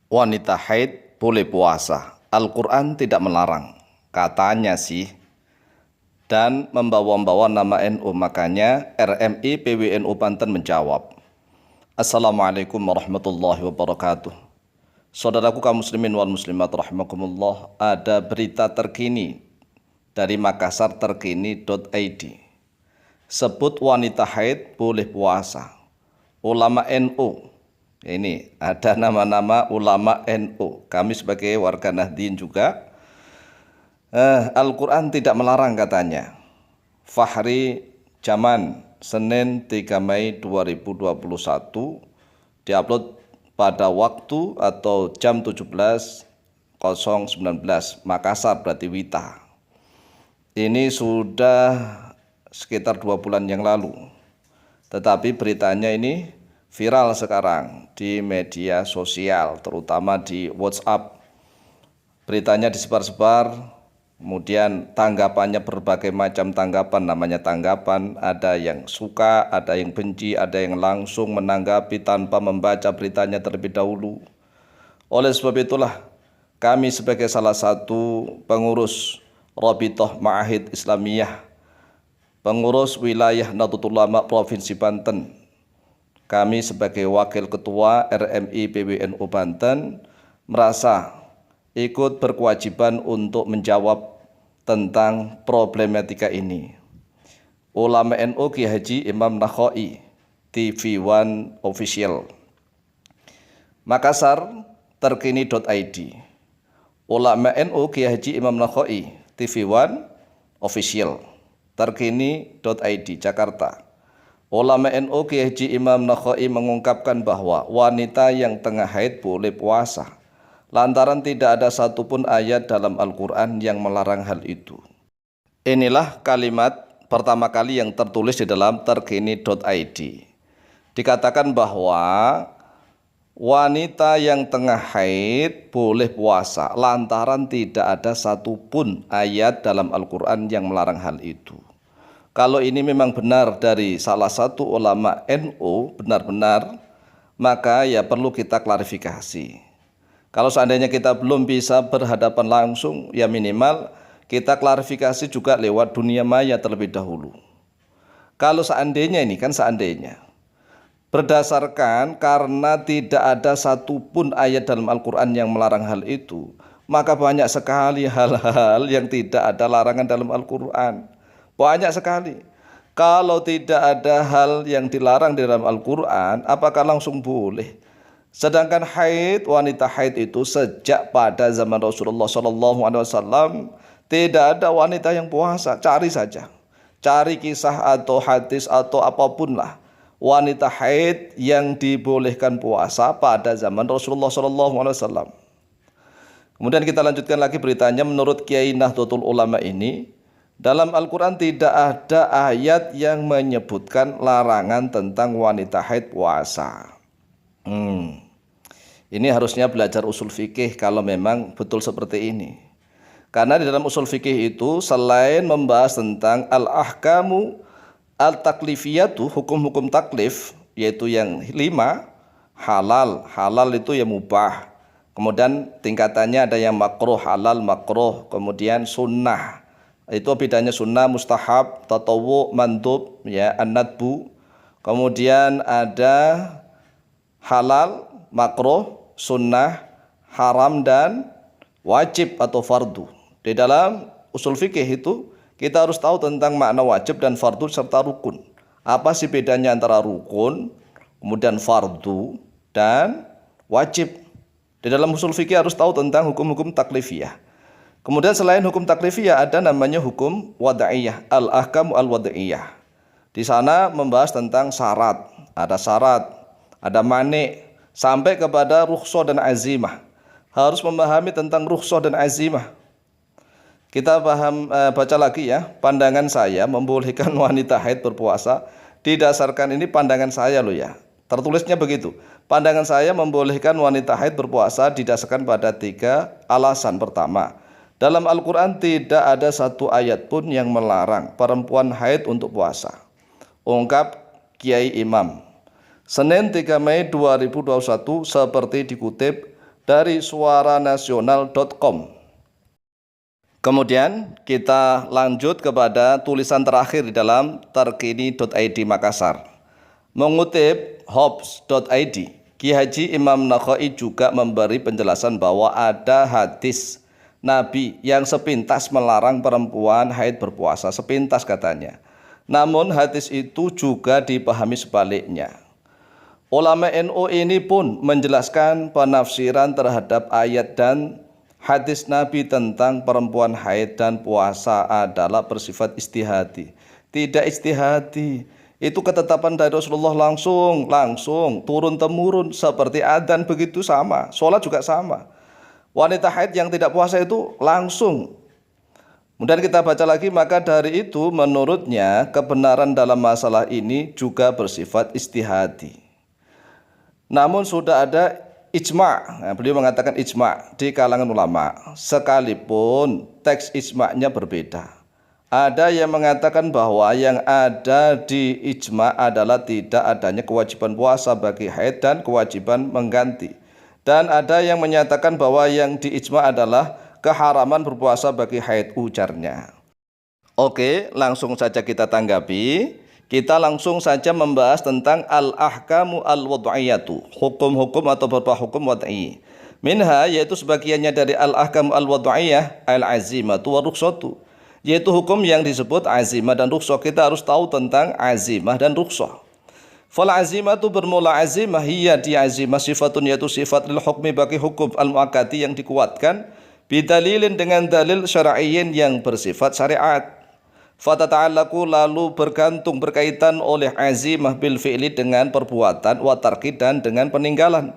Wanita haid boleh puasa. Al-Quran tidak melarang. Katanya sih. Dan membawa-bawa nama NU. Makanya RMI PWNU Banten menjawab. Assalamualaikum warahmatullahi wabarakatuh. Saudaraku kaum muslimin wal muslimat rahimakumullah. Ada berita terkini dari Makassar terkini.id. Sebut wanita haid boleh puasa. Ulama NU. Ini ada nama-nama ulama NU. Kami sebagai warga Nahdien juga. Al-Quran tidak melarang katanya. Fahri Jaman, Senin 3 Mei 2021, diupload pada waktu atau jam 17.019, Makassar berarti Wita. Ini sudah sekitar 2 bulan yang lalu. Tetapi beritanya ini viral sekarang di media sosial, terutama di WhatsApp. Beritanya disebar-sebar, kemudian tanggapannya berbagai macam tanggapan, namanya tanggapan. Ada yang suka, ada yang benci, ada yang langsung menanggapi tanpa membaca beritanya terlebih dahulu. Oleh sebab itulah, kami sebagai salah satu pengurus Rabithah Ma'ahid Islamiyah, pengurus wilayah Nahdlatul Ulama Provinsi Banten, kami sebagai wakil ketua RMI PWNU Banten merasa ikut berkewajiban untuk menjawab tentang problematika ini. Ulama NU Kiai Haji Imam Nakhoi, TV One Official. Makassar terkini.id. Ulama NU Kiai Haji Imam Nakhoi, TV One Official. Terkini.id Jakarta. Ulama NU Kiai Haji Imam Nakhoi mengungkapkan bahwa wanita yang tengah haid boleh puasa, lantaran tidak ada satupun ayat dalam Al-Quran yang melarang hal itu. Inilah kalimat pertama kali yang tertulis di dalam terkini.id. Dikatakan bahwa wanita yang tengah haid boleh puasa, lantaran tidak ada satupun ayat dalam Al-Quran yang melarang hal itu. Kalau ini memang benar dari salah satu ulama NU, benar-benar, maka ya perlu kita klarifikasi. Kalau seandainya kita belum bisa berhadapan langsung, ya minimal kita klarifikasi juga lewat dunia maya terlebih dahulu. Kalau seandainya ini kan seandainya, berdasarkan karena tidak ada satupun ayat dalam Al-Quran yang melarang hal itu, maka banyak sekali hal-hal yang tidak ada larangan dalam Al-Quran. Banyak sekali. Kalau tidak ada hal yang dilarang di dalam Al-Quran, apakah langsung boleh? Sedangkan haid, wanita haid itu sejak pada zaman Rasulullah SAW tidak ada wanita yang puasa. Cari saja, cari kisah atau hadis atau apapun lah, wanita haid yang dibolehkan puasa pada zaman Rasulullah SAW. Kemudian kita lanjutkan lagi beritanya. Menurut Kiai Nahdlatul Ulama ini, dalam Al-Quran tidak ada ayat yang menyebutkan larangan tentang wanita haid puasa. Ini harusnya belajar usul fikih kalau memang betul seperti ini. Karena di dalam usul fikih itu selain membahas tentang al-ahkamu al-taklifiyatu, hukum-hukum taklif, yaitu yang 5, halal. Halal itu yang mubah. Kemudian tingkatannya ada yang makruh, halal, makruh. Kemudian sunnah. Itu bedanya sunnah, mustahab, tatawu, mandub, ya, an-nadbu. Kemudian ada halal, makruh, sunnah, haram, dan wajib atau fardu. Di dalam usul fikih itu kita harus tahu tentang makna wajib dan fardu serta rukun. Apa sih bedanya antara rukun, kemudian fardu, dan wajib? Di dalam usul fikih harus tahu tentang hukum-hukum taklifiyah. Kemudian selain hukum taklifiyah ada namanya hukum wada'iyah, al-ahkam al-wada'iyah. Di sana membahas tentang syarat, ada mani, sampai kepada rukhsah dan azimah. Harus memahami tentang rukhsah dan azimah. Kita baca lagi ya, pandangan saya membolehkan wanita haid berpuasa didasarkan, ini pandangan saya loh ya. Tertulisnya begitu. Pandangan saya membolehkan wanita haid berpuasa didasarkan pada 3 alasan. Pertama, dalam Al-Quran tidak ada satu ayat pun yang melarang perempuan haid untuk puasa. Ungkap Kiai Imam. Senin 3 Mei 2021 seperti dikutip dari suaranasional.com. Kemudian kita lanjut kepada tulisan terakhir di dalam terkini.id Makassar. Mengutip hops.id, Ki Haji Imam Nakhai juga memberi penjelasan bahwa ada hadis Nabi yang sepintas melarang perempuan haid berpuasa, sepintas katanya. Namun hadis itu juga dipahami sebaliknya. Ulama NU ini pun menjelaskan penafsiran terhadap ayat dan hadis Nabi tentang perempuan haid dan puasa adalah bersifat istihadi. Tidak istihadi, itu ketetapan dari Rasulullah langsung turun-temurun, seperti adzan begitu sama, sholat juga sama. Wanita haid yang tidak puasa itu langsung. Kemudian kita baca lagi, maka dari itu menurutnya kebenaran dalam masalah ini juga bersifat istihadi. Namun sudah ada ijma', nah, beliau mengatakan ijma' di kalangan ulama, sekalipun teks ijma'nya berbeda. Ada yang mengatakan bahwa yang ada di ijma' adalah tidak adanya kewajiban puasa bagi haid dan kewajiban mengganti. Dan ada yang menyatakan bahwa yang di ijma' adalah keharaman berpuasa bagi haid, ujarnya. Oke, langsung saja kita tanggapi. Kita langsung saja membahas tentang al-ahkamu al-wad'iyatu, hukum-hukum atau beberapa hukum wad'i. Minha, yaitu sebagiannya dari al-ahkamu al-wad'iyah, al-azimatu wa rukhsatu, yaitu hukum yang disebut azimah dan rukhsah. Kita harus tahu tentang azimah dan rukhsah. Fal azimatu bermula azimah, hiya di azimah sifatun, yaitu sifat lil hukmi bagi hukum al-muakkadi yang dikuatkan, bidalilin dengan dalil syar'iyyin yang bersifat syariat. Fatata'allaku lalu bergantung berkaitan oleh azimah bil fi'li dengan perbuatan, wa tarki dan dengan peninggalan.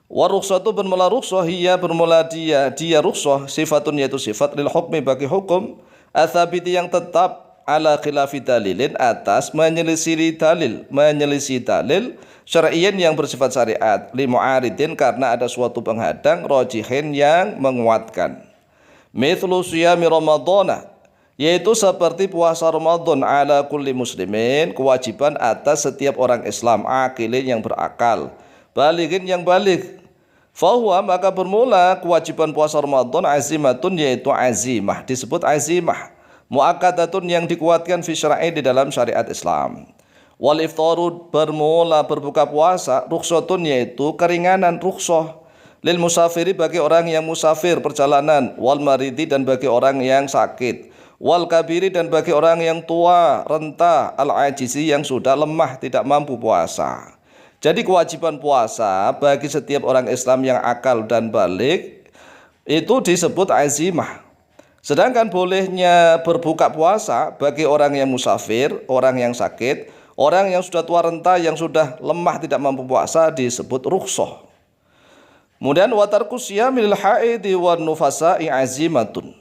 Wa rukhsatu bermula rukhsah, hiya bermula dia rukhsah sifatun, yaitu sifat lil hukmi bagi hukum athabiti yang tetap ala khilafi dalilin atas menyelisih dalil syar'iyyin yang bersifat syariat, li mu'aridin karena ada suatu penghadang, rajihin yang menguatkan. Mithlu siyami ramadhana, yaitu seperti puasa Ramadan, ala kulli muslimin, kewajiban atas setiap orang Islam, akilin yang berakal, balighin yang balik. Fahuwa maka bermula kewajiban puasa Ramadan azimatun, yaitu azimah, disebut azimah, muakkadatun yang dikuatkan fi syar'i di dalam syariat Islam. Wal iftaru bermula berbuka puasa rukhsatun, yaitu keringanan, rukhsah lil musafiri bagi orang yang musafir perjalanan, wal maridi dan bagi orang yang sakit, wal kabiri dan bagi orang yang tua renta, al ajizi yang sudah lemah tidak mampu puasa. Jadi kewajiban puasa bagi setiap orang Islam yang akal dan balik itu disebut azimah. Sedangkan bolehnya berbuka puasa bagi orang yang musafir, orang yang sakit, orang yang sudah tua renta, yang sudah lemah tidak mampu puasa disebut rukhsah. Kemudian wa tarku siyamil haidi wan nufasa'i azimatun,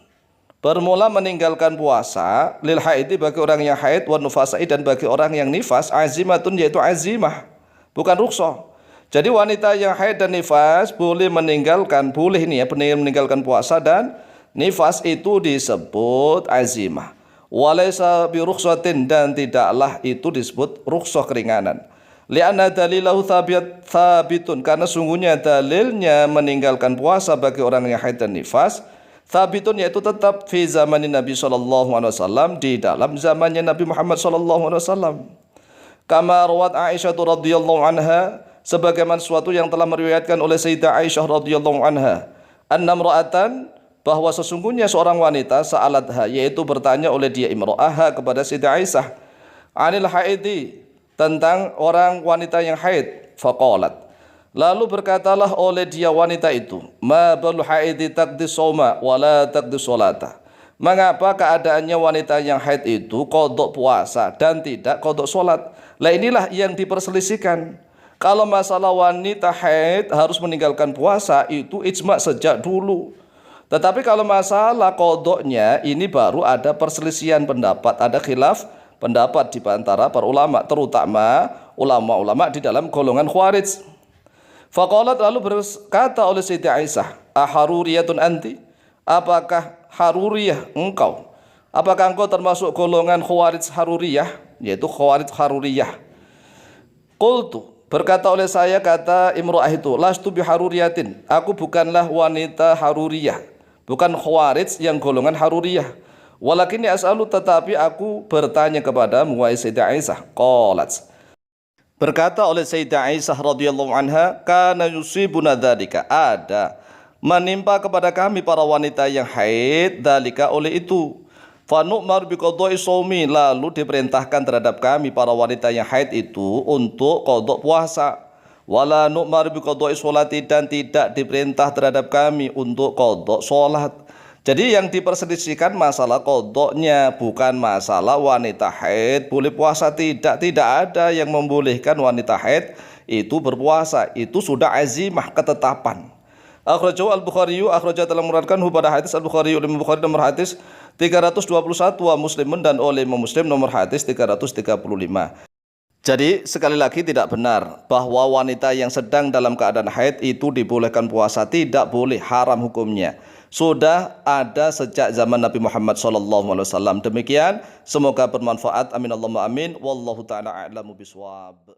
bermula meninggalkan puasa lil haidi bagi orang yang haid, wan nufasa'i dan bagi orang yang nifas, azimatun yaitu azimah, bukan rukhsah. Jadi wanita yang haid dan nifas boleh meninggalkan puasa dan nifas itu disebut azimah. Walaysa bi rukhsatin, dan tidaklah itu disebut rukhsah, keringanan. Li'anna dalilahu thabitun, karena sungguhnya dalilnya meninggalkan puasa bagi orang yang haid dan nifas thabitun, yaitu tetap fi zamanin Nabi SAW, di dalam zamannya Nabi Muhammad SAW. Kama rawat Aisyah radhiyallahu anha, sebagaimana sesuatu yang telah meriwayatkan oleh Sayyidah Aisyah radhiyallahu anha, annam ra'atan, bahwa sesungguhnya seorang wanita, sa'alatha, yaitu bertanya oleh dia imra'aha kepada Sayyidah Aisyah, anil haidi, tentang orang wanita yang haid. Faqalat, lalu berkatalah oleh dia wanita itu, ma balu haidi taqdi soma wala taqdi solata, mengapa keadaannya wanita yang haid itu qadha puasa dan tidak qadha solat? Lah inilah yang diperselisihkan. Kalau masalah wanita haid harus meninggalkan puasa itu ijma' sejak dulu. Tetapi kalau masalah qadhanya ini baru ada perselisihan pendapat, ada khilaf pendapat di antara para ulama, terutama ulama-ulama di dalam golongan Khawarij. Faqalat, lalu berkata oleh Siti Aisyah, aharuriyatun anti, apakah haruriyah engkau? Apakah engkau termasuk golongan Khawarij haruriyah, yaitu Khawarij haruriyah? Qultu, Berkata oleh saya, kata imro'ah itu, lastu biharuriyatin, aku bukanlah wanita haruriyah, bukan khawarij yang golongan haruriyah. Walakinni as'alu, tetapi aku bertanya kepadamu wahai Sayyidah Aisyah. Qalat, berkata oleh Sayyidah Aisyah radhiyallahu anha, kana yusibuna dzalika, ada menimpa kepada kami para wanita yang haid dzalika oleh itu. Fa nu'mar bi qada'i shaumi, lalu diperintahkan terhadap kami para wanita yang haid itu untuk qada puasa. Wala nu'mar bi qada'i sholati, dan tidak diperintah terhadap kami untuk qada salat. Jadi yang diperselisihkan masalah qadanya, bukan masalah wanita haid boleh puasa. Tidak ada yang membolehkan wanita haid itu berpuasa. Itu sudah azimah, ketetapan. Akhrajahu al-Bukhari, akhraja telah mengeluarkan pada hadis al-Bukhari, oleh Imam Bukhari nomor hadis 321, wa Muslimun, dan oleh Imam Muslim nomor hadis 335. Jadi sekali lagi tidak benar bahwa wanita yang sedang dalam keadaan haid itu dibolehkan puasa. Tidak boleh, haram hukumnya. Sudah ada sejak zaman Nabi Muhammad SAW. Demikian, semoga bermanfaat. Amin Allahumma amin. Wallahu ta'ala a'lamu biswab.